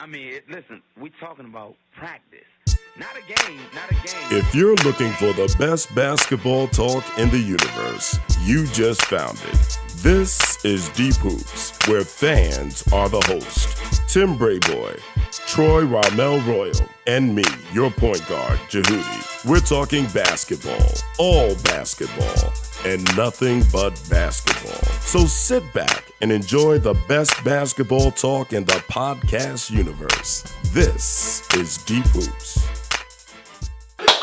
Listen, we talking about practice. Not a game, not a game. If you're looking for the best basketball talk in the universe, you just found it. This is DeepHoops, where fans are the host. Tim Brayboy, Troy Ramel Royal, and me, your point guard, Jehudi. We're talking basketball, all basketball, and nothing but basketball. So sit back and enjoy the best basketball talk in the podcast universe. This is DeepHoops.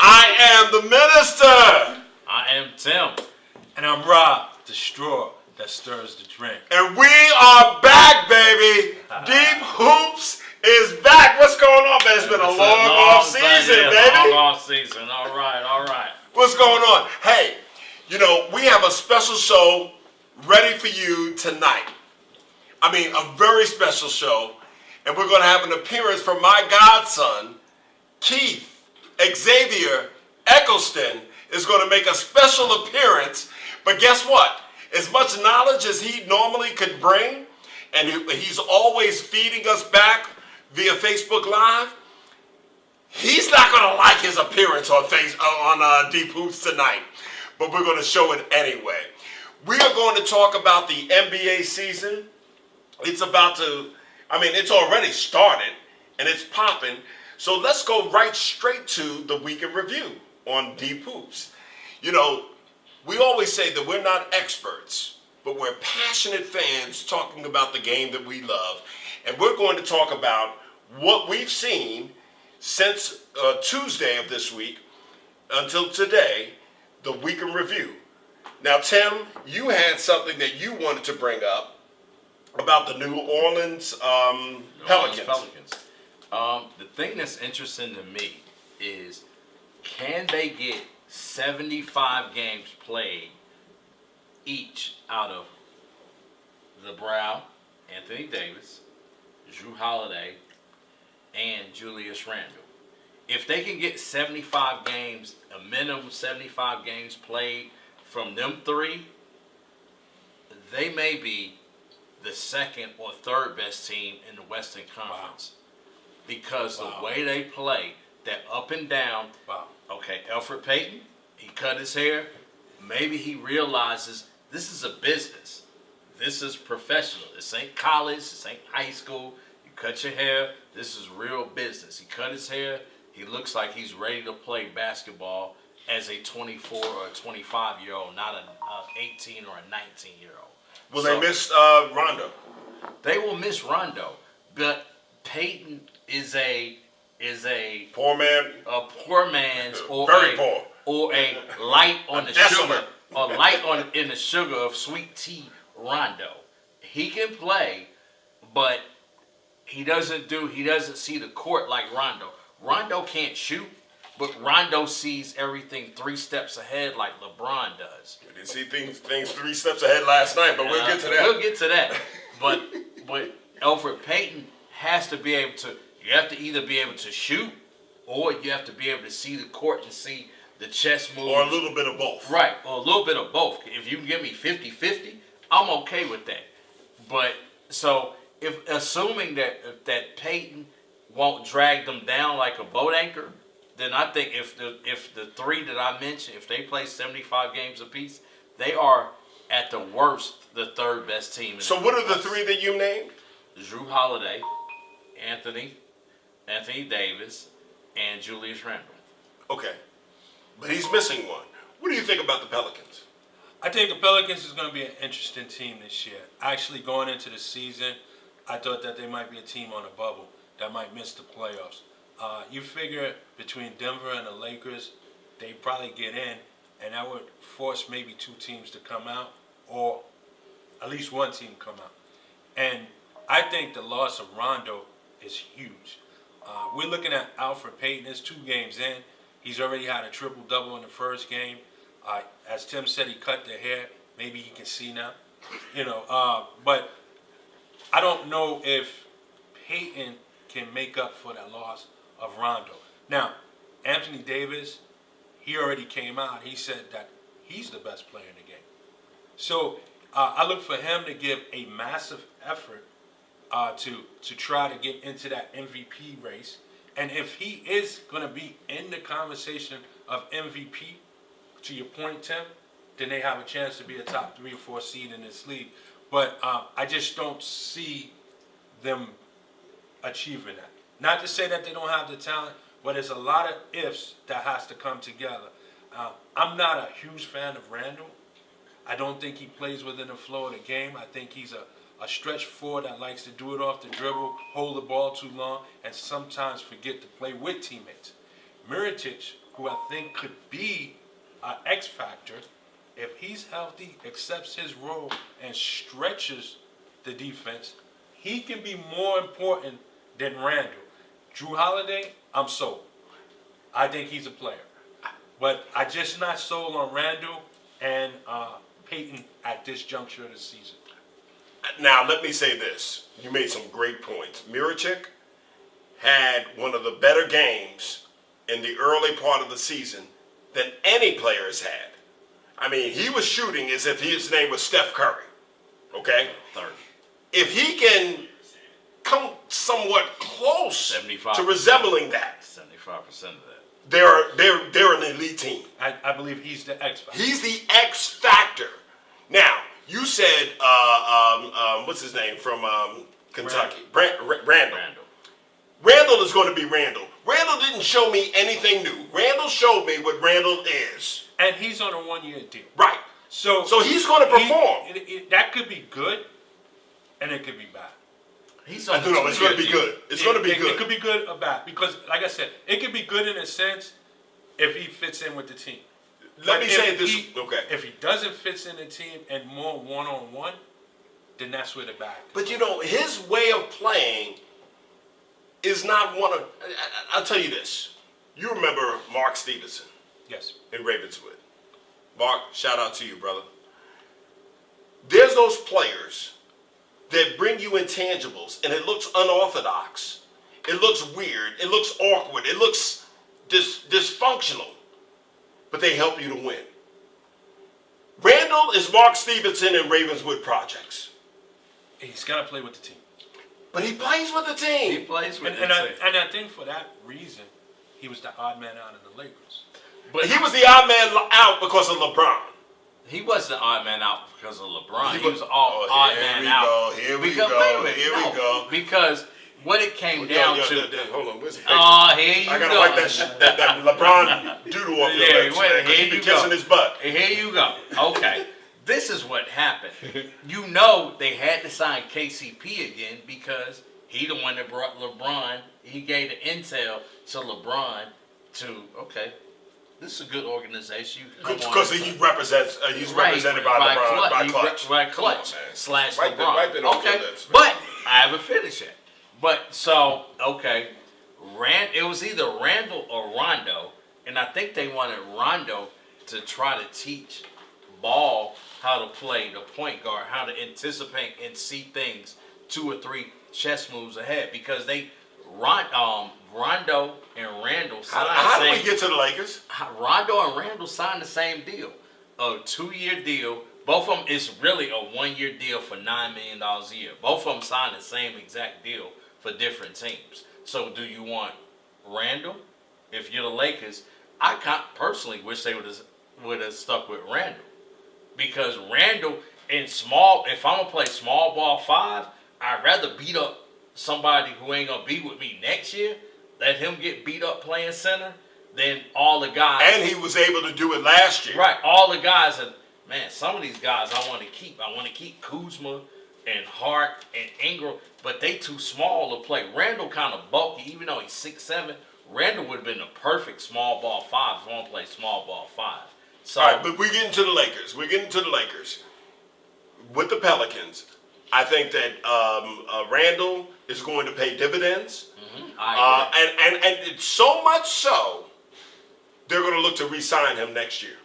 I am the minister. I am Tim. And I'm Rob, the straw that stirs the drink. And we are back, baby. Deep Hoops is back. What's going on, man? It's been a long off season, baby. Long off season. All right. What's going on? Hey, we have a special show ready for you tonight. A very special show. And we're going to have an appearance from my godson, Keith Xavier Eccleston, is going to make a special appearance. But guess what? As much knowledge as he normally could bring, and he's always feeding us back via Facebook Live, he's not going to like his appearance on Deep Hoops tonight. But we're going to show it anyway. We are going to talk about the NBA season. It's already started, and it's popping. So let's go right straight to the week in review on Deep Hoops. We always say that we're not experts, but we're passionate fans talking about the game that we love. And we're going to talk about what we've seen since Tuesday of this week until today, the week in review. Now, Tim, you had something that you wanted to bring up about the New Orleans Pelicans. The thing that's interesting to me is, can they get 75 games played each out of Lebron, Anthony Davis, Jrue Holiday, and Julius Randle? If they can get 75 games, a minimum 75 games played from them three, they may be the second or third best team in the Western Conference. Wow. Because the way they play, that up and down. Wow. Okay, Elfrid Payton, he cut his hair. Maybe he realizes this is a business. This is professional. This ain't college. This ain't high school. You cut your hair. This is real business. He cut his hair. He looks like he's ready to play basketball as a 24 or a 25-year-old, not an 18 or a 19-year-old. Will they miss Rondo? They will miss Rondo, but Payton is a poor man, a poor man's, or very poor, or a light on the sugar, a light in the sugar of sweet tea. Rondo, he can play, but he doesn't see the court like Rondo. Rondo can't shoot, but Rondo sees everything 3 steps ahead like LeBron does. We didn't see things 3 steps ahead last night, but we'll get to that. We'll get to that. But Elfrid Payton has to be able to. You have to either be able to shoot, or you have to be able to see the court and see the chess moves. Or a little bit of both. Right, or a little bit of both. If you can give me 50-50, I'm okay with that. But so assuming that Payton won't drag them down like a boat anchor, then I think if the three that I mentioned, if they play 75 games apiece, they are at the worst the third best team. So what are the 3 that you named? Jrue Holiday, Anthony Davis, and Julius Randle. Okay. But he's missing one. What do you think about the Pelicans? I think the Pelicans is going to be an interesting team this year. Actually, going into the season, I thought that they might be a team on a bubble that might miss the playoffs. You figure between Denver and the Lakers, they probably get in, and that would force maybe 2 teams to come out, or at least 1 team come out. And I think the loss of Rondo is huge. We're looking at Elfrid Payton. It's 2 games in. He's already had a triple-double in the first game. As Tim said, he cut the hair. Maybe he can see now. But I don't know if Payton can make up for that loss of Rondo. Now, Anthony Davis, he already came out. He said that he's the best player in the game. So I look for him to give a massive effort to try to get into that MVP race. And if he is going to be in the conversation of MVP, to your point, Tim, then they have a chance to be a top 3 or 4 seed in this league. But I just don't see them achieving that. Not to say that they don't have the talent, but there's a lot of ifs that has to come together. I'm not a huge fan of Randall. I don't think he plays within the flow of the game. I think he's a stretch forward that likes to do it off the dribble, hold the ball too long, and sometimes forget to play with teammates. Mirotic, who I think could be an X factor, if he's healthy, accepts his role, and stretches the defense, he can be more important than Randall. Drew Holiday, I'm sold. I think he's a player. But I just not sold on Randall and Peyton at this juncture of the season. Now, let me say this. You made some great points. Mirotic had one of the better games in the early part of the season than any player has had. I mean, he was shooting as if his name was Steph Curry. Okay? 30. If he can come somewhat close 75%. to resembling that, 75% of that. they're an elite team. I believe he's the X factor. He's the X factor. Now, you said, what's his name from Kentucky? Randall. Randall is going to be Randall. Randall didn't show me anything new. Randall showed me what Randall is. And he's on a 1-year deal. Right. So he's going to perform. That could be good, and it could be bad. He's on No, it's going to be good. It's going to be good. It could be good or bad. Because, like I said, it could be good in a sense if he fits in with the team. Let me say this. Okay. If he doesn't fit in the team and more one-on-one, then that's where the bad comes. But, you know, his way of playing is not one of... I'll tell you this. You remember Mark Stevenson Yes. in Ravenswood. Mark, shout out to you, brother. There's those players that bring you intangibles, and it looks unorthodox. It looks weird. It looks awkward. It looks dysfunctional. But they help you to win. Randall is Mark Stevenson in Ravenswood Projects. He's got to play with the team. But he plays with the team. He plays with And the team. I think for that reason, he was the odd man out in the Lakers. But He was the odd man out because of LeBron. he wasn't the odd man out because of LeBron. He was Oh, odd man out. Here we Because, go. wait a minute, Here no, we go. Because what it came down to. Hold on, where's the paper? Oh, here you go. I gotta wipe that LeBron doodle off your Yeah, lips, wait, man, 'cause here you be you go. kissing his butt. Here you go. Okay. This is what happened. You know they had to sign KCP again because he the one that brought LeBron. He gave the intel to LeBron to, okay, this is a good organization. You can come on. Because he represents, he's represented by LeBron, by Clutch. By Come Clutch on, man. slash Wipe LeBron. Wipe it off your Okay, lips, man. but I haven't finished yet. But so, okay, it was either Randall or Rondo, and I think they wanted Rondo to try to teach Ball how to play the point guard, how to anticipate and see things 2 or 3 chess moves ahead, because Rondo and Randall signed How the do we same. get to the Lakers? Rondo and Randall signed the same deal, a 2-year deal. Both of them is really a 1-year deal for $9 million a year. Both of them signed the same exact deal for different teams. So do you want Randall? If you're the Lakers, I personally wish they would have stuck with Randall, because Randall in small. If I'm gonna play small ball 5, I'd rather beat up somebody who ain't gonna be with me next year. Let him get beat up playing center than all the guys. And he was able to do it last year. Right, all the guys are, man, some of these guys I want to keep. I want to keep Kuzma and Hart and Ingram, but they too small to play. Randall kind of bulky, even though he's 6'7". Randall would have been the perfect small ball 5 if I want to play small ball 5. So, All right, but we're getting to the Lakers. With the Pelicans, I think that Randall is going to pay dividends. I agree. And it's so much so, they're going to look to re-sign him next year.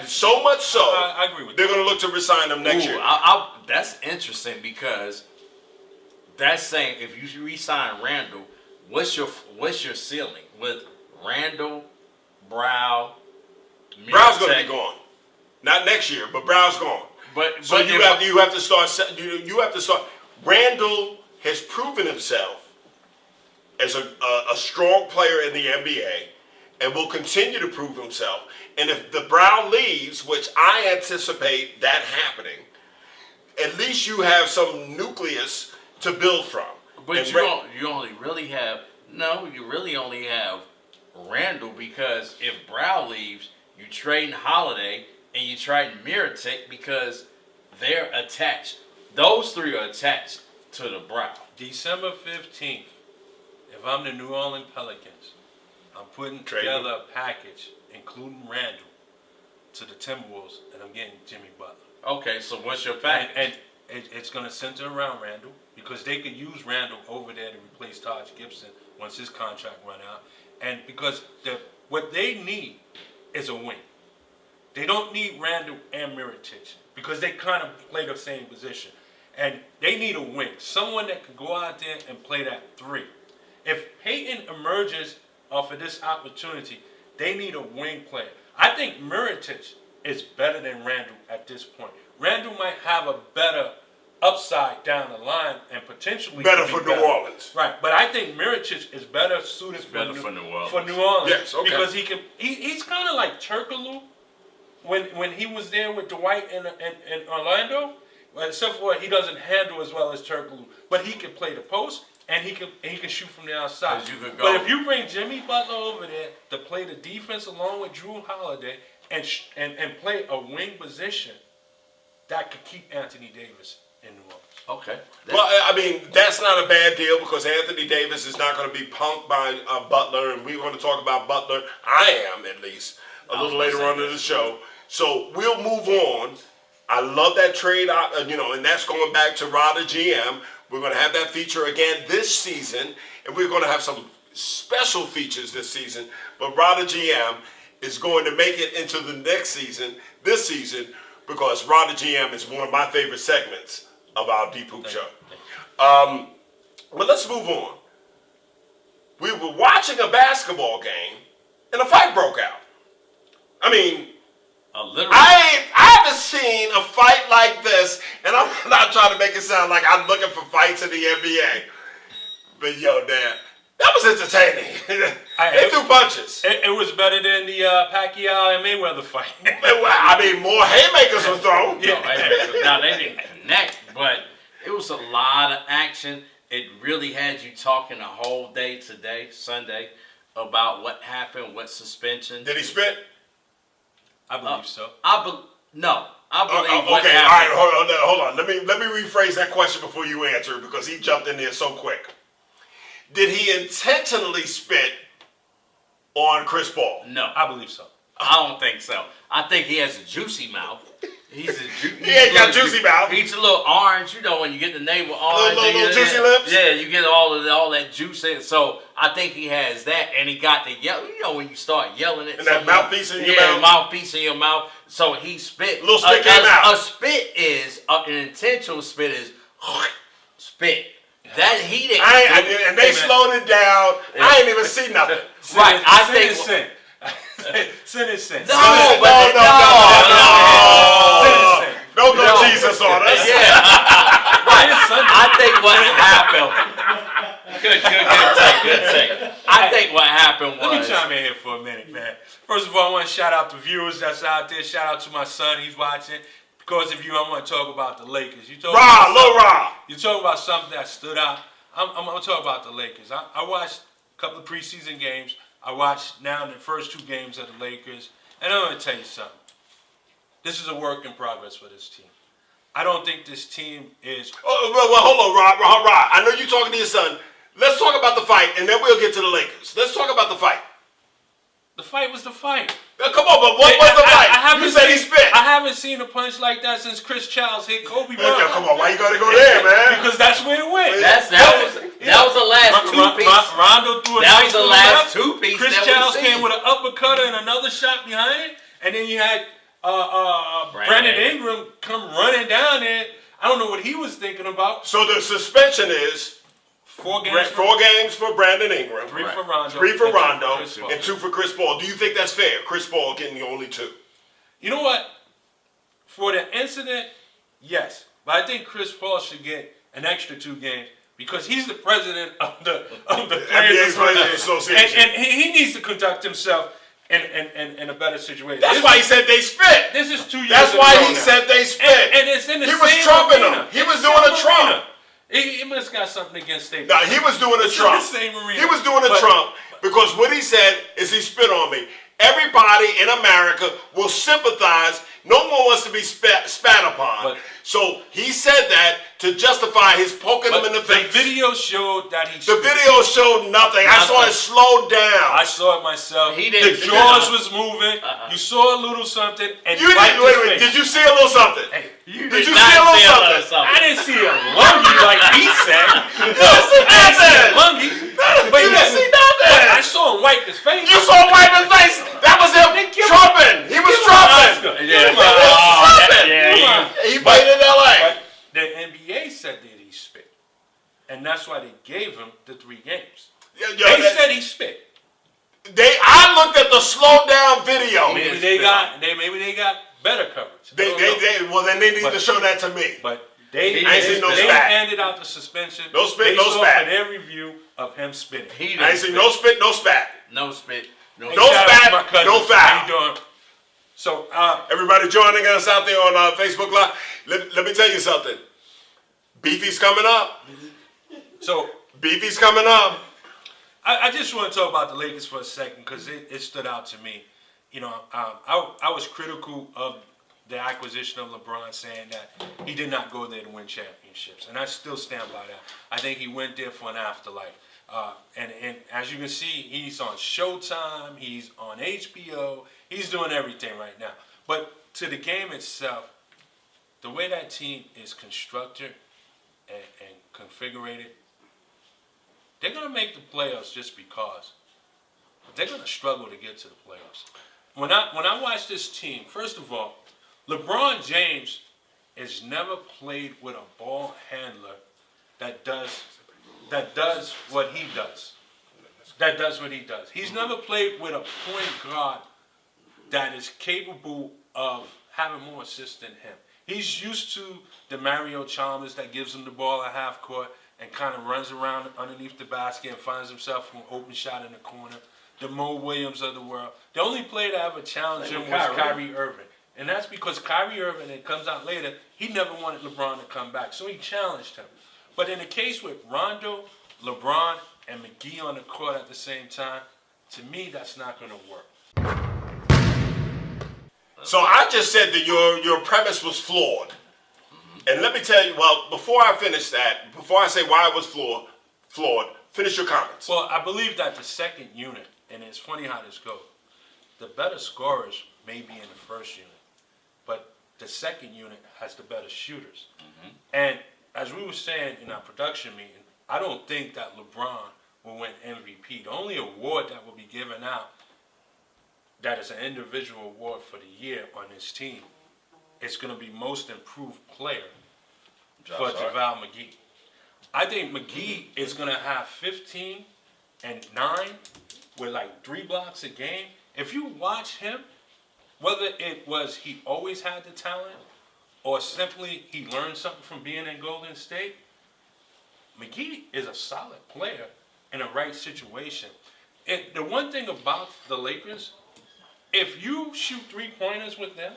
So much so, I agree with they're going to look to re-sign him next year. That's interesting, because that's saying if you re-sign Randall, what's your ceiling with Randall, Brow? Brow's going to be gone. Not next year, but Brow's gone. But So you have to start. You have to start. Randall has proven himself as a strong player in the NBA and will continue to prove himself. And if the Brown leaves, which I anticipate that happening, at least you have some nucleus to build from. But you really only have Randall, because if Brown leaves, you trade Holiday and you trade Mirotic because they're attached. Those three are attached to the Brown. December 15th, if I'm the New Orleans Pelicans, I'm putting together a package, including Randall, to the Timberwolves, and I'm getting Jimmy Butler. Okay, so what's your package? And it's going to center around Randall, because they could use Randall over there to replace Taj Gibson once his contract run out. And because what they need is a wing. They don't need Randall and Mirotic because they kind of play the same position. And they need a wing, someone that can go out there and play that three. If Peyton emerges off of this opportunity, they need a wing player. I think Mirotic is better than Randall at this point. Randall might have a better upside down the line and potentially better for New Orleans. Right, but I think Mirotic is better suited for New Orleans. Yes, okay. Because he's kind of like Turkoglu when he was there with Dwight in Orlando. Except for he doesn't handle as well as Turkoglu, but he can play the post and he can shoot from the outside. But if you bring Jimmy Butler over there to play the defense along with Drew Holiday and play a wing position, that could keep Anthony Davis in New Orleans. Okay. Well, I mean, that's not a bad deal because Anthony Davis is not going to be punked by Butler, and we're going to talk about Butler. I am, at least, a little later on in the show. So we'll move on. I love that trade, and that's going back to Rada GM. We're going to have that feature again this season, and we're going to have some special features this season. But Rada GM is going to make it into the next season, this season, because Rada GM is one of my favorite segments of our DeepHoops show. But let's move on. We were watching a basketball game, and a fight broke out. I mean, I haven't seen a fight like this, and I'm not trying to make it sound like I'm looking for fights in the NBA. But yo, Dan, that was entertaining. They threw punches. It was better than the Pacquiao and Mayweather fight. I mean, more haymakers were thrown. Now they didn't connect, but it was a lot of action. It really had you talking the whole day today, Sunday, about what happened, what suspension. Did he spit? I believe so. No, I believe what okay, happened. all right, hold on. Let me rephrase that question before you answer it because he jumped in there so quick. Did he intentionally spit on Chris Paul? No, I believe so. I don't think so. I think he has a juicy mouth. He ain't got juicy mouth. He's a little orange, when you get the name with orange. Little juicy lips? Yeah, you get all that juice in. So I think he has that, and he got the yell. When you start yelling at and that mouthpiece in your mouth? Yeah, mouthpiece in your mouth. So he spit. A little spit came out. A spit is, an intentional spit is spit. That he didn't. And they slowed it down. Yeah. I ain't even see nothing. Right, I think. Sin is sin. No. Don't go Jesus on us. Yeah. Right. I think what happened. Good take. I think what happened was. Let me chime in here for a minute, man. First of all, I want to shout out the viewers that's out there. Shout out to my son. He's watching. Because of you, I want to talk about the Lakers. You talk about something that stood out. I'm going to talk about the Lakers. I watched a couple of preseason games. I watched now the first two games of the Lakers. And I'm going to tell you something. This is a work in progress for this team. I don't think this team is... Well, hold on, Rod. I know you're talking to your son. Let's talk about the fight, and then we'll get to the Lakers. Let's talk about the fight. The fight was the fight. Come on, but what was the fight? You said he spit. I haven't seen a punch like that since Chris Childs hit Kobe Bryant. Come on, why you got to go there, man? Because that's where it went. That was the last two piece. Rondo threw a that was the last two piece. Chris Childs came with an uppercut and another shot behind it, and then you had Brandon Ingram come running down there. I don't know what he was thinking about. So the suspension is 4 games for Brandon Ingram, 3 for Rondo, 3 for Rondo, and 2 for Chris Paul. Do you think that's fair? Chris Paul getting the only 2. You know what? For the incident, yes, but I think Chris Paul should get an extra 2 games because he's the president of the NBA Players Players Association. and he needs to conduct himself in a better situation. That's why he said they spit. This is 2 years That's ago why he now. said they spit. And it's in the He same was trumping arena. them. He In was the doing same a Trump. arena. He must got something against State. No, he was doing a It's in Trump. the same arena. He was doing a But- Trump because what he said is he spit on me. Everybody in America will sympathize. No one wants to be spat upon. But- So he said that to justify his poking them in the face. The video showed that he The video showed nothing. I saw it slowed down. I saw it myself. He The didn't- jaws was moving. You saw a little something, and You he wiped didn't, wait a his minute. face. Did you see a little something? Hey, Did you see a little something? I didn't see a lungie like he said. You didn't see I didn't see a nothing. lungie. But You didn't see but I nothing. saw him wipe his face. You saw him wipe his face. That was him Then give him- trumping. He was Give him an trumping. Oscar. Yeah. Give him an He was Oscar. trumping. Yeah, He played in LA. But the NBA said that he spit, and that's why they gave him the 3 games. They said he spit. I looked at the slow down video. Maybe didn't they spit got better coverage. I don't know. Well, then they need But- to show that to me. But they I ain't seen no they spat. handed out the suspension. No spit, based no off spat. of their review of him spitting. He didn't I ain't seen no spit, no spat. No spit. No. No Shout out to spat, my cousin. no foul. How you doing? So, Everybody joining us out there on Facebook Live. Let me tell you something. Beefy's coming up. so Beefy's coming up. I just want to talk about the Lakers for a second because it stood out to me. You know, I was critical of the acquisition of LeBron, saying that he did not go there to win championships, and I still stand by that. I think he went there for an afterlife. And as you can see, he's on Showtime, he's on HBO, he's doing everything right now. But to the game itself, the way that team is constructed and configured, they're going to make the playoffs just because. But they're going to struggle to get to the playoffs. When I watch this team, first of all, LeBron James has never played with a ball handler that does what he does. That does what he does. He's never played with a point guard that is capable of having more assists than him. He's used to the Mario Chalmers that gives him the ball at half court and kind of runs around underneath the basket and finds himself an open shot in the corner. The Mo Williams of the world. The only player that ever challenged him was Kyrie Irving. And that's because Kyrie Irving, it comes out later, he never wanted LeBron to come back. So he challenged him. But in the case with Rondo, LeBron, and McGee on the court at the same time, to me, that's not going to work. So I just said that your premise was flawed. And let me tell you, well, before I finish that, before I say why it was flawed, finish your comments. Well, I believe that the second unit, and it's funny how this goes, the better scorers may be in the first unit, but the second unit has the better shooters. And as we were saying in our production meeting, I don't think that LeBron will win MVP. The only award that will be given out that is an individual award for the year on this team is going to be most improved player for JaVale McGee. I think McGee is going to have 15 and 9 with like 3 blocks a game. If you watch him, whether it was he always had the talent or simply he learned something from being in Golden State, McGee is a solid player in a right situation. And the one thing about the Lakers, if you shoot 3-pointers with them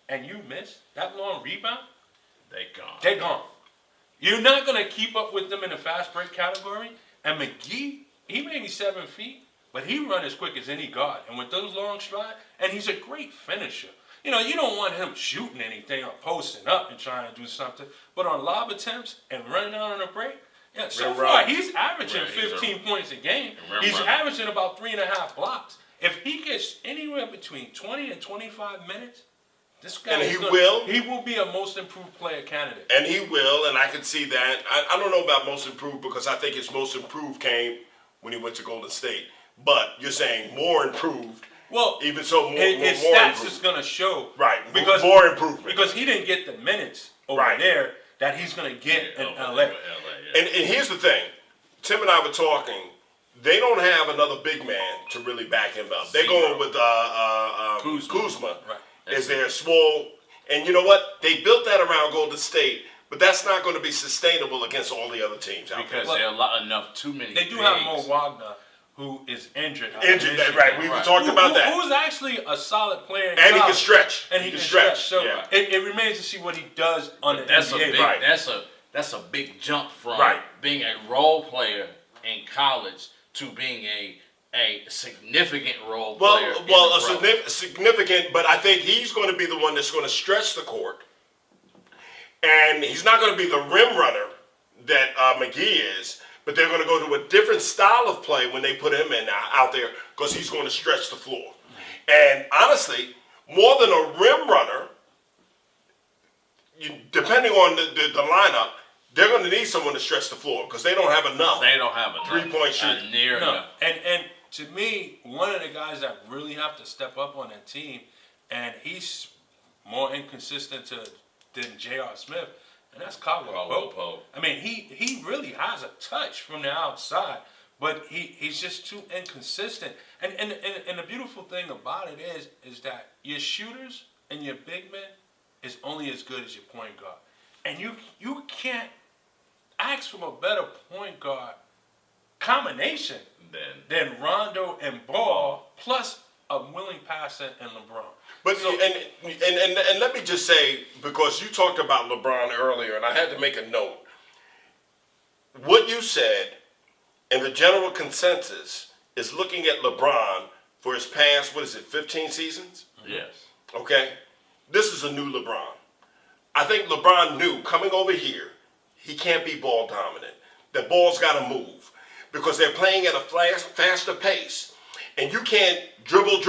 and you miss that long rebound, they're gone. You're not going to keep up with them in the fast break category. And McGee, he may be 7 feet, but he run as quick as any guard. And with those long strides, and he's a great finisher. You know, you don't want him shooting anything or posting up and trying to do something. But on lob attempts and running out on a break, yeah, so far he's averaging 15 points a game. He's averaging about 3.5 blocks. If he gets anywhere between 20 and 25 minutes, this guy And he will be a most improved player candidate. And he will, and I can see that. I don't know about most improved because I think his most improved came when he went to Golden State. But you're saying more improved. Well, even so, more stats improved. is going to show. Right, because more improvement. Because he didn't get the minutes over there that he's going to get in LA. And here's the thing. Tim and I were talking. They don't have another big man to really back him up. They're going with Kuzma. Right. Is their small, and you know what? They built that around Golden State but that's not going to be sustainable against all the other teams out Because there. there are enough too many. They do have Mo Wagner, who is injured. Injured, right? We talked about that. Who's actually a solid player, in And he college. can stretch. And he can stretch. So yeah. it remains to see what he does on the That's NBA. a big. Right. That's a big jump from Right. being a role player in college to being a significant role player. in the pro. Significant, but I think he's going to be the one that's going to stretch the court, and he's not going to be the rim runner that McGee is. But they're going to go to a different style of play when they put him in out there because he's going to stretch the floor. And honestly, more than a rim runner, depending on the lineup, they're going to need someone to stretch the floor because they don't have enough. They don't have enough 3-point shooting. Near enough. And to me, one of the guys that really have to step up on that team, and he's more inconsistent than J.R. Smith, and that's Caldwell Pope. I mean, he really has a touch from the outside, but he's just too inconsistent. And the beautiful thing about it is that your shooters and your big men is only as good as your point guard. And you can't ask for a better point guard combination than Rondo and Ball plus a willing passer and LeBron. But and let me just say, because you talked about LeBron earlier, and I had to make a note. What you said, and the general consensus is looking at LeBron for his past, 15 seasons? Yes. Okay? This is a new LeBron. I think LeBron knew coming over here, he can't be ball dominant. The ball's got to move because they're playing at a faster pace. And you can't dribble.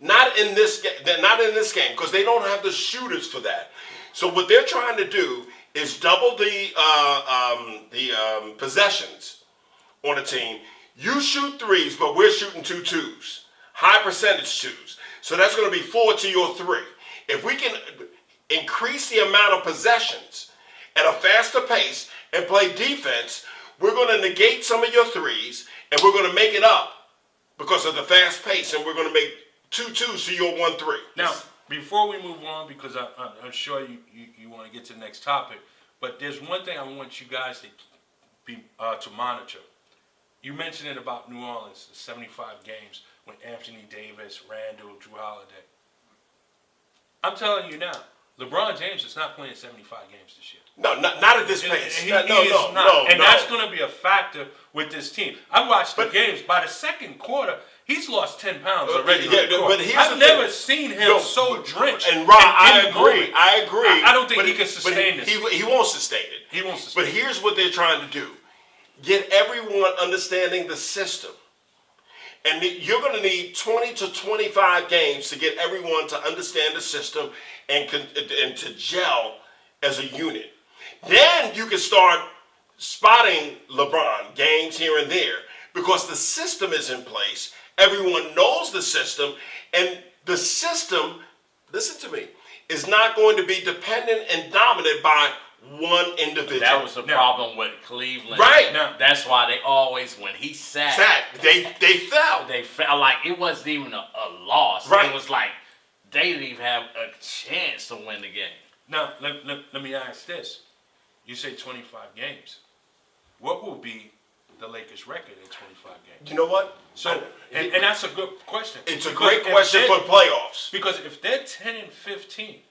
Not in this game because they don't have the shooters for that. So what they're trying to do is double the possessions on a team. You shoot threes, but we're shooting 2 twos, high percentage twos. So that's going to be 4 to your 3. If we can increase the amount of possessions at a faster pace and play defense, we're going to negate some of your threes and we're going to make it up because of the fast pace, and we're going to make 2 twos to your 1 3. Now, before we move on, because I'm sure you want to get to the next topic, but there's one thing I want you guys to monitor. You mentioned it about New Orleans, the 75 games with Anthony Davis, Randall, Drew Holiday. I'm telling you now, LeBron James is not playing 75 games this year. No, not at this pace. He is not. And that's going to be a factor with this team. I watched the games. By the second quarter, he's lost 10 pounds already. I've never seen him so drenched. And Rob, I agree. I don't think he can sustain this. He won't sustain it. But here's what they're trying to do. Get everyone understanding the system. And you're going to need 20 to 25 games to get everyone to understand the system and to gel as a unit. Then you can start spotting LeBron games here and there because the system is in place. Everyone knows the system, and the system, listen to me, is not going to be dependent and dominated by one individual. That was the problem with Cleveland. Right. That's why they always, when he sat, they fell. They felt like it wasn't even a loss. Right. It was like they didn't even have a chance to win the game. Now, let me ask this. You say 25 games. What will be the Lakers' record in 25 games? You know what? So, and that's a good question. It's a great question for playoffs. Because if they're 10 and 15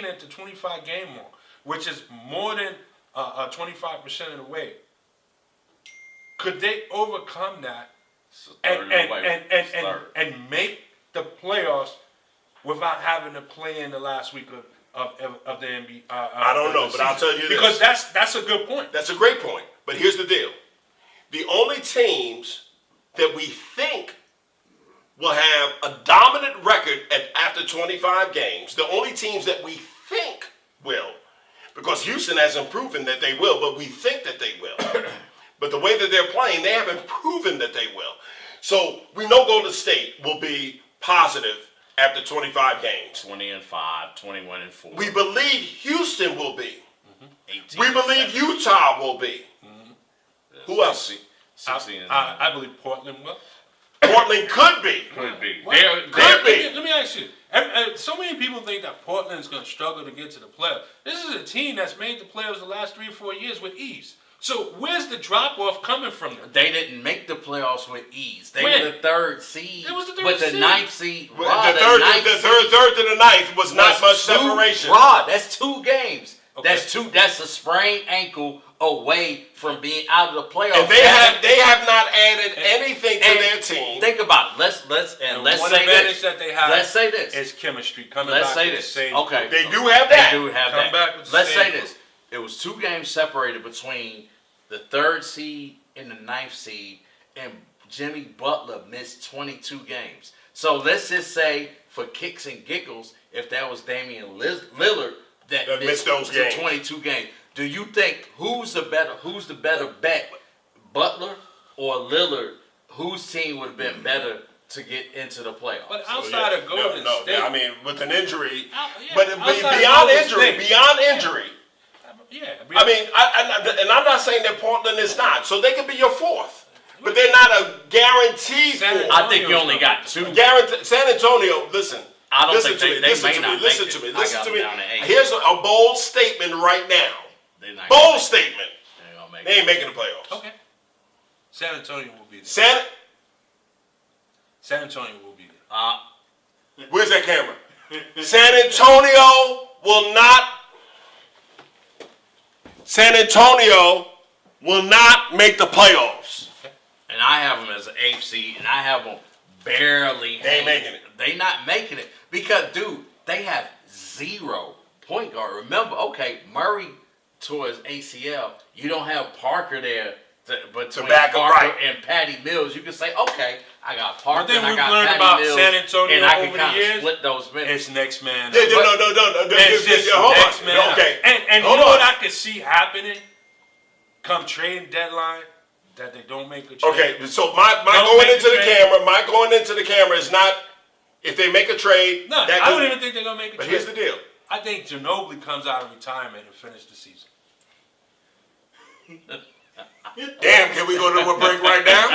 at the 25 game mark, which is more than 25% of the way, could they overcome that and make the playoffs without having to play in the last week of the NBA? I don't know, but I'll tell you this. Because that's a good point. That's a great point. But here's the deal. The only teams that we think will have a dominant record after 25 games, the only teams that we think will, because Houston hasn't proven that they will, but we think that they will. But the way that they're playing, they haven't proven that they will. So we know Golden State will be positive after 25 games. 20-5, 21-4. We believe Houston will be. 18. We believe Utah will be. Who else? 16 and 9. I believe Portland will. Portland could be. Could be. Let me ask you. So many people think that Portland's going to struggle to get to the playoffs. This is a team that's made the playoffs the last 3 or 4 years with ease. So where's the drop-off coming from them? They didn't make the playoffs with ease. They When? were the 3rd seed. It was the 3rd But the seed. 9th seed. The third to the ninth was not much separation. Rod, that's 2 games. Okay. That's a sprained ankle away from being out of the playoffs. And they have not added anything to their team. Think about it. Let's One say advantage this. that they have Let's say this. is chemistry. Coming Let's back say with this. the same Okay. They do have that. They do have Come that. back with the Let's say same- this. It was 2 games separated between the 3rd seed and the 9th seed, and Jimmy Butler missed 22 games. So let's just say, for kicks and giggles, if that was Damian Lillard that missed those games. 22 games, do you think who's the better bet, Butler or Lillard? Whose team would have been better to get into the playoffs? But outside of Golden State, I mean, with an injury, yeah, but outside of beyond Golden injury, State. Yeah, I mean, and I'm not saying that Portland is not, so they could be your 4th, but they're not a guaranteed San 4th. I think you only got 2. San Antonio, listen. I don't listen think to they me. may Listen to not me. Listen make to it. me. I Listen got to them me. down to 8. Here's a bold statement right now. They're not Bold gonna make it. statement. They ain't gonna make They it. ain't making the playoffs. okay. San Antonio will be there. San Antonio will be there. Where's that camera? San Antonio will not. San Antonio will not make the playoffs. And I have them as an 8th seed, and I have them barely. They ain't making it. They not making it because, dude, they have 0 point guard. Remember, okay, Murray tore his ACL. You don't have Parker there, between back up, Parker right. and Patty Mills. You can say, okay, I got Parker One thing and I we've got learned Patty about Mills, San Antonio and I over can the kind of years, split those minutes. It's next man. No. It's just Hold next on. man up. Okay. And you Hold know on. what I could see happening? Come trading deadline, that they don't make a trade. Okay, so my Don't going make into the the trade. camera, my going into the camera is not if they make a trade. No, that I could- don't even think they're gonna make a But trade. here's the deal. I think Ginobili comes out of retirement and finish the season. Damn, can we go to a break right now?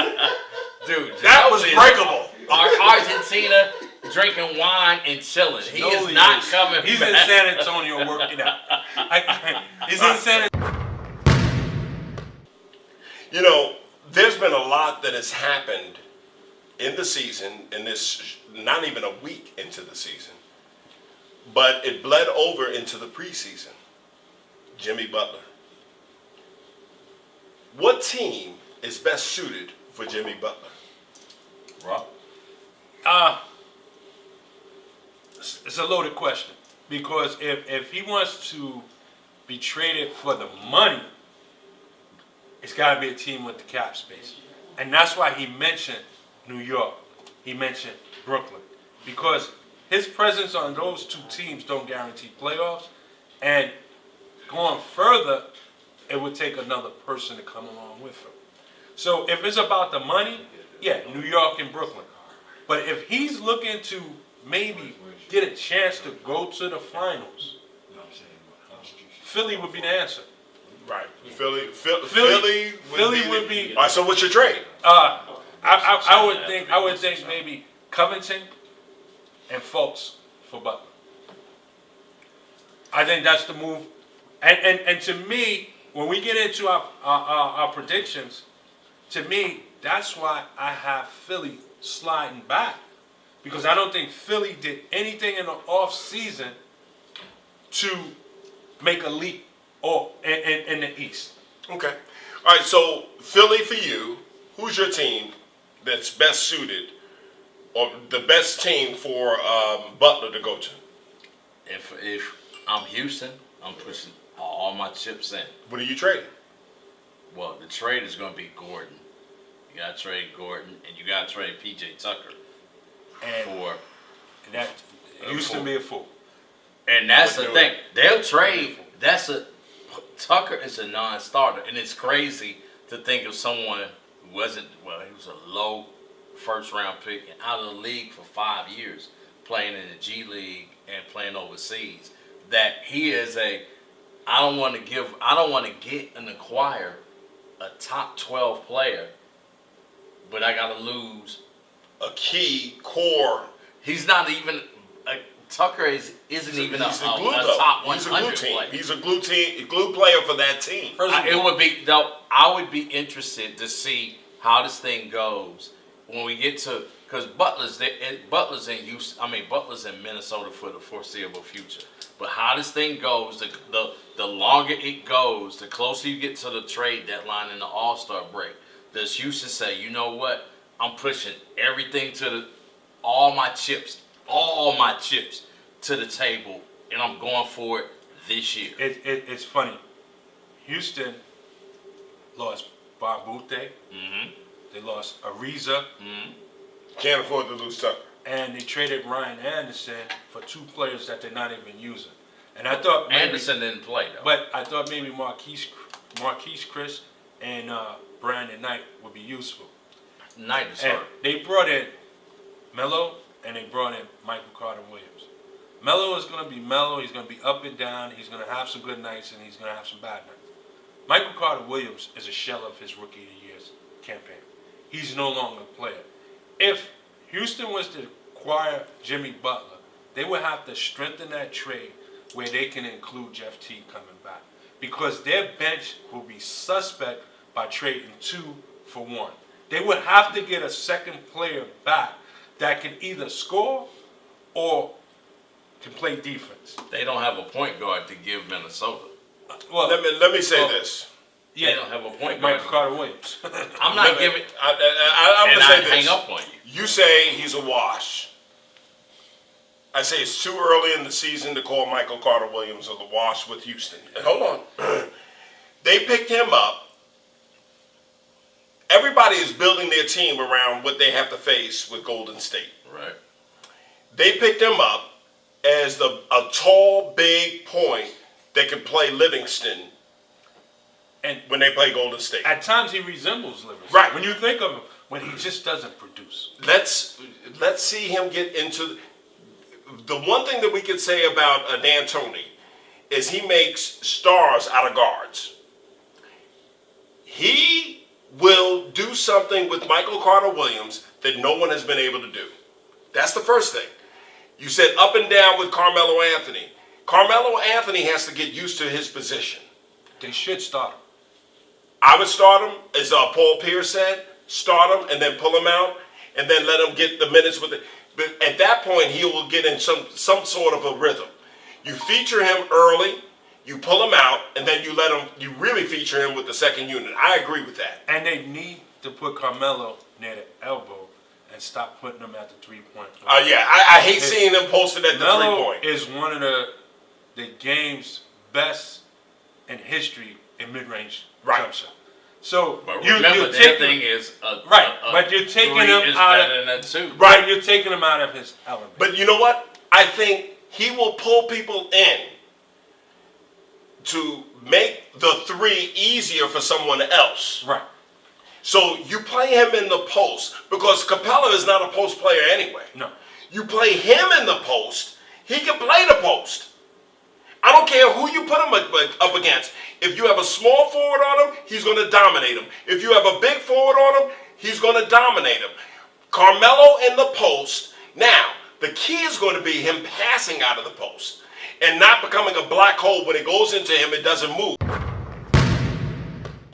Dude, That was Ginobili is breakable. Argentina drinking wine and chilling. He is Ginobili not is- coming He's back. in San Antonio working out. He's in San Antonio. You know, there's been a lot that has happened in the season, in this, not even a week into the season, but it bled over into the preseason. Jimmy Butler. What team is best suited for Jimmy Butler? Rob? It's a loaded question because if he wants to be traded for the money, it's got to be a team with the cap space. And that's why he mentioned New York. He mentioned Brooklyn. Because his presence on those 2 teams don't guarantee playoffs. And going further, it would take another person to come along with him. So if it's about the money, yeah, New York and Brooklyn. But if he's looking to maybe get a chance to go to the finals, Philly would be the answer. Right. Philly would be. All right, so what's your trade? I would think maybe Covington and Fultz for Butler. I think that's the move. And to me, when we get into our predictions, to me, that's why I have Philly sliding back. Because I don't think Philly did anything in the off season to make a leap in the East. Okay. All right, so Philly for you, who's your team that's best suited or the best team for Butler to go to? If I'm Houston, I'm pushing all my chips in. What are you trading? Well, the trade is going to be Gordon. You got to trade Gordon, and you got to trade P.J. Tucker for. And that Houston be a fool. And that's the do thing. They'll trade. Tucker is a non-starter, and it's crazy to think of someone who wasn't. Well, he was a low first-round pick and out of the league for 5 years, playing in the G League and playing overseas. That he is a. I don't want to get and acquire a top 12 player, but I got to lose a key core. He's not even. Tucker isn't even a top 100 player. He's a glue player for that team. It would be though. I would be interested to see how this thing goes when we get to, because Butler's in Houston. I mean, Butler's in Minnesota for the foreseeable future. But how this thing goes, the longer it goes, the closer you get to the trade deadline and the All-Star break. Does Houston say, you know what? I'm pushing everything all my chips to the table, and I'm going for it this year. It's funny. Houston lost Barbute. Mm-hmm. They lost Ariza. Mm-hmm. Can't afford to lose Tucker. And they traded Ryan Anderson for two players that they're not even using. And I thought maybe, Anderson didn't play though. But I thought maybe Marquise Chris and Brandon Knight would be useful. Knight is And hurt. they brought in Melo and they brought in Michael Carter Williams. Melo is going to be Melo. He's going to be up and down. He's going to have some good nights and he's going to have some bad nights. Michael Carter Williams is a shell of his rookie of the year's campaign. He's no longer a player. If Houston was to acquire Jimmy Butler, they would have to strengthen that trade where they can include Jeff Teague coming back. Because their bench will be suspect by trading 2 for 1. They would have to get a second player back that can either score or can play defense. They don't have a point guard to give Minnesota. Well, let me say this. Yeah, they don't have a point guard. Michael Carter Williams. I'm not giving. I'm and gonna say I this. hang up on you. You say he's a wash. I say it's too early in the season to call Michael Carter Williams a wash with Houston. And hold on. They picked him up. Everybody is building their team around what they have to face with Golden State. Right. They picked him up as a tall, big point that can play Livingston And when they play Golden State. at times he resembles Livingston. Right. When you think of him, when he just doesn't produce. Let's see him get into the one thing that we could say about D'Antoni is he makes stars out of guards. He will do something with Michael Carter Williams that no one has been able to do. That's the first thing. You said up and down with Carmelo Anthony. Carmelo Anthony has to get used to his position. They should start him. I would start him, as Paul Pierce said, start him and then pull him out and then let him get the minutes with it. But at that point, he will get in some sort of a rhythm. You feature him early, you pull him out, and then you really feature him with the second unit. I agree with that. And they need to put Carmelo near the elbow and stop putting him at the 3-point line. Yeah, I hate seeing him posted at the Melo 3-point. is one of the game's best in history in mid-range jump shot. So But you remember, take that thing is but you're taking three him is out better of than that two. right. You're taking him out of his element. But you know what? I think he will pull people in to make the 3 easier for someone else. Right. So you play him in the post because Capella is not a post player anyway. No. You play him in the post, he can play the post. I don't care who you put him up against. If you have a small forward on him, he's going to dominate him. If you have a big forward on him, he's going to dominate him. Carmelo in the post. Now, the key is going to be him passing out of the post and not becoming a black hole. When it goes into him, it doesn't move.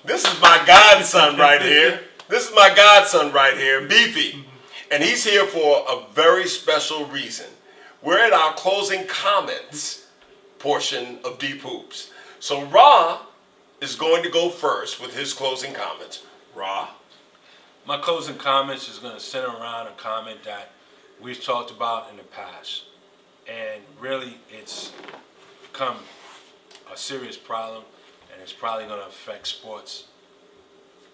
This is my godson right here. This is my godson right here, Beefy. And he's here for a very special reason. We're at our closing comments portion of Deep Hoops. So Ra is going to go first with his closing comments. Ra? My closing comments is going to center around a comment that we've talked about in the past. And really, it's become a serious problem, and it's probably going to affect sports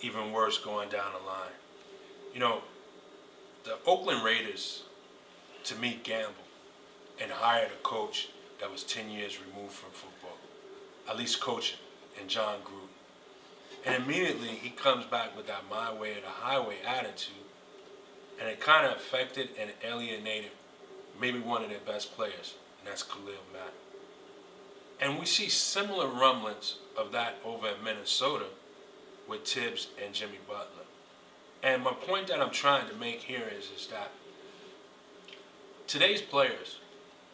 even worse going down the line. You know, the Oakland Raiders, to me, gambled and hired a coach that was 10 years removed from football, at least coaching, and John Gruden. And immediately he comes back with that my way or the highway attitude, and it kind of affected and alienated maybe one of their best players, and that's Khalil Mack. And we see similar rumblings of that over in Minnesota with Tibbs and Jimmy Butler. And my point that I'm trying to make here is that today's players,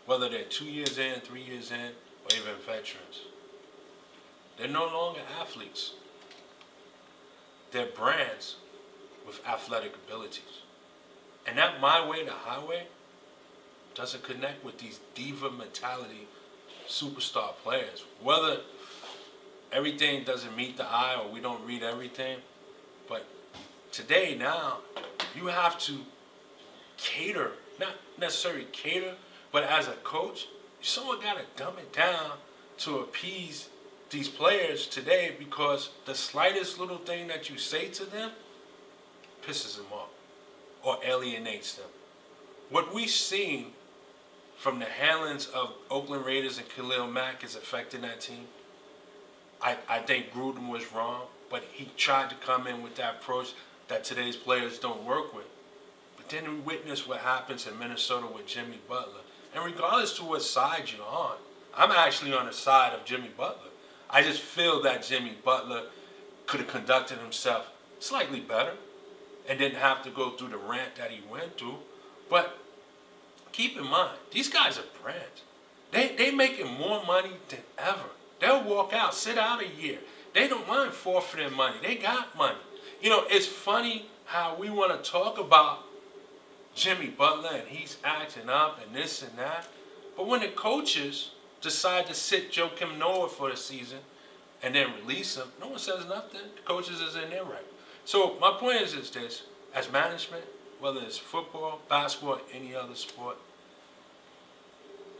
whether they're 2 years in, 3 years in, or even veterans, they're no longer athletes. They're brands with athletic abilities. And that my way to highway doesn't connect with these diva mentality superstar players. Whether everything doesn't meet the eye or we don't read everything, but today now you have to cater, not necessarily cater, but as a coach, someone got to dumb it down to appease these players today, because the slightest little thing that you say to them pisses them off or alienates them. What we've seen from the handlings of Oakland Raiders and Khalil Mack is affecting that team. I think Gruden was wrong, but he tried to come in with that approach that today's players don't work with. But then we witness what happens in Minnesota with Jimmy Butler. And regardless to what side you're on, I'm actually on the side of Jimmy Butler. I just feel that Jimmy Butler could have conducted himself slightly better and didn't have to go through the rant that he went through. But keep in mind, these guys are brands. They making more money than ever. They'll walk out, sit out a year. They don't mind forfeiting money. They got money. You know, it's funny how we want to talk about Jimmy Butler and he's acting up and this and that. But when the coaches decide to sit Joakim Noah for the season and then release him, no one says nothing. The coaches is in their right. So my point is this: as management, whether it's football, basketball, any other sport,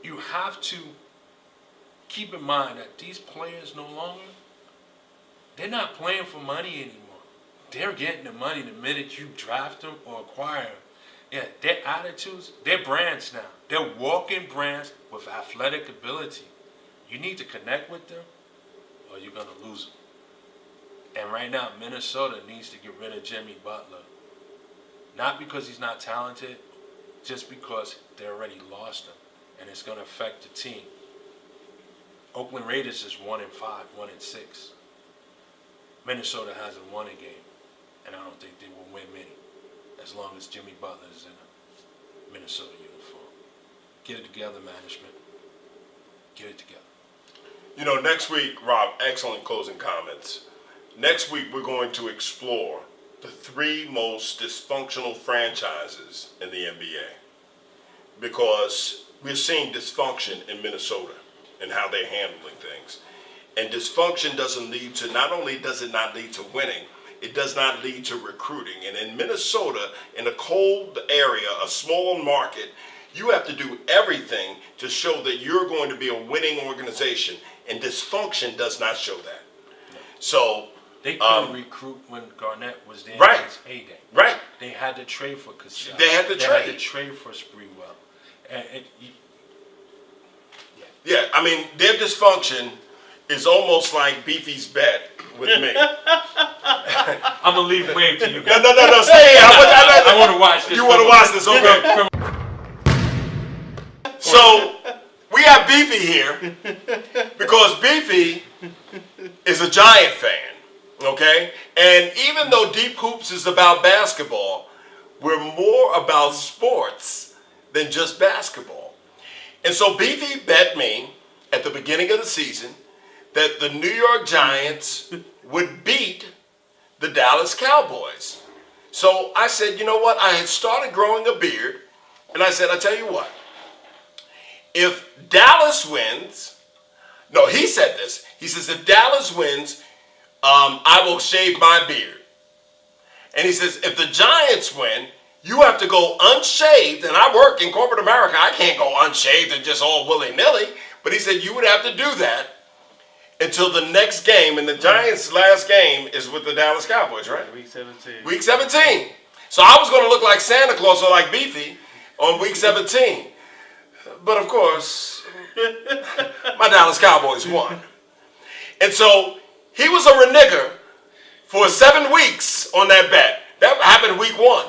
you have to keep in mind that these players no longer, they're not playing for money anymore. They're getting the money the minute you draft them or acquire them. Yeah, their attitudes, they're brands now. They're walking brands with athletic ability. You need to connect with them or you're going to lose them. And right now, Minnesota needs to get rid of Jimmy Butler. Not because he's not talented, just because they already lost him. And it's going to affect the team. Oakland Raiders is 1-5, 1-6. Minnesota hasn't won a game. And I don't think they will win many, as long as Jimmy Butler is in a Minnesota uniform. Get it together, management. Get it together. You know, next week, Rob, excellent closing comments. Next week, we're going to explore the 3 most dysfunctional franchises in the NBA. Because we're seeing dysfunction in Minnesota and how they're handling things. And dysfunction doesn't lead to, not only does it not lead to winning, it does not lead to recruiting. And in Minnesota, in a cold area, a small market, you have to do everything to show that you're going to be a winning organization. And dysfunction does not show that. So they couldn't recruit when Garnett was there right. in his heyday. Right. They had to trade for Cassell. They had to trade for Sprewell. And yeah, I mean, their dysfunction is almost like Beefy's bet with me. I'm going to leave Wave to you guys. No, stay here. I want to watch this. You want to watch this, okay. So, we have Beefy here because Beefy is a Giant fan, okay? And even though DeepHoops is about basketball, we're more about sports than just basketball. And so Beefy bet me at the beginning of the season that the New York Giants would beat the Dallas Cowboys. So I said, you know what? I had started growing a beard, and I said, I'll tell you what. If Dallas wins, no, he said this. He says, if Dallas wins, I will shave my beard. And he says, if the Giants win, you have to go unshaved. And I work in corporate America. I can't go unshaved and just all willy-nilly. But he said, you would have to do that until the next game. And the Giants' last game is with the Dallas Cowboys, right? Week 17. Week 17. So I was going to look like Santa Claus or like Beefy on week 17. But of course, my Dallas Cowboys won. And so he was a renegger for 7 weeks on that bet. That happened week 1.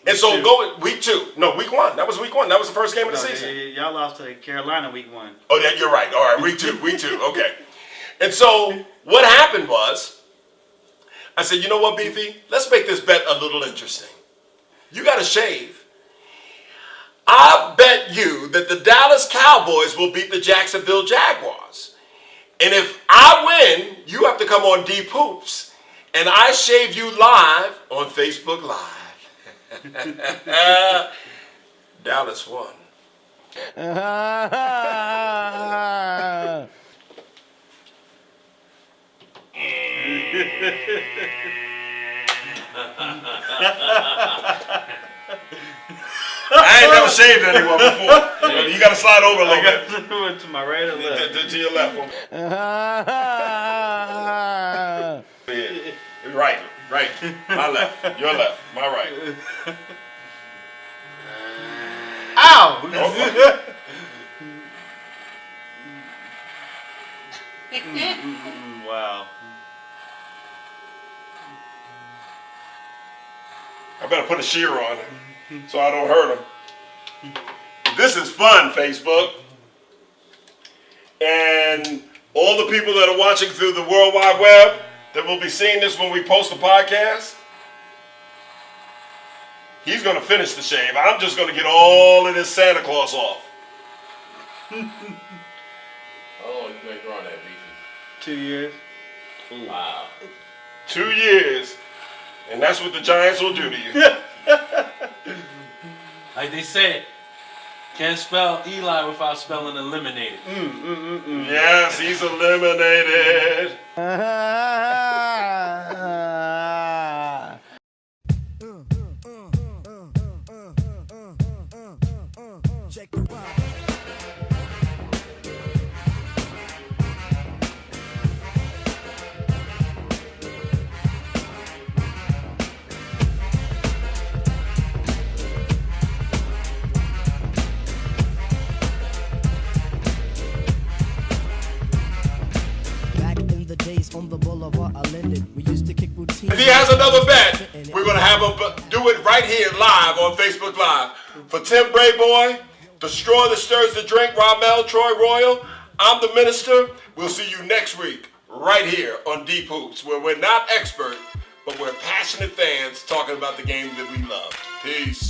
And so go week 2. No, week 1. That was week 1. That was the first game of the season. Y'all lost to Carolina week 1. Oh, that you're right. All right, week 2. Okay. And so what happened was, I said, you know what, Beefy? Let's make this bet a little interesting. You got to shave. I bet you that the Dallas Cowboys will beat the Jacksonville Jaguars. And if I win, you have to come on DeepHoops. And I shave you live on Facebook Live. Dallas won. I ain't never shaved anyone before. You got to slide over a little bit. To my right or left? To your left. Right. My left. Your left. My right. Ow! Wow. I better put a shear on so I don't hurt him. This is fun, Facebook. And all the people that are watching through the World Wide Web that will be seeing this when we post the podcast, he's going to finish the shave. I'm just going to get all of this Santa Claus off. How long you been growing that, Beefy? 2 years. Wow. 2 years. And that's what the Giants will do to you. Like they say, can't spell Eli without spelling eliminated. Yes, he's eliminated. Check the ride. On the boulevard, I landed. We used to kick routine. If he has another bet, we're going to have him do it right here live on Facebook Live. For Tim Brayboy, the straw that stirs the drink, Ramel, Troy Royal, I'm the minister. We'll see you next week right here on Deep Hoops, where we're not expert, but we're passionate fans talking about the game that we love. Peace.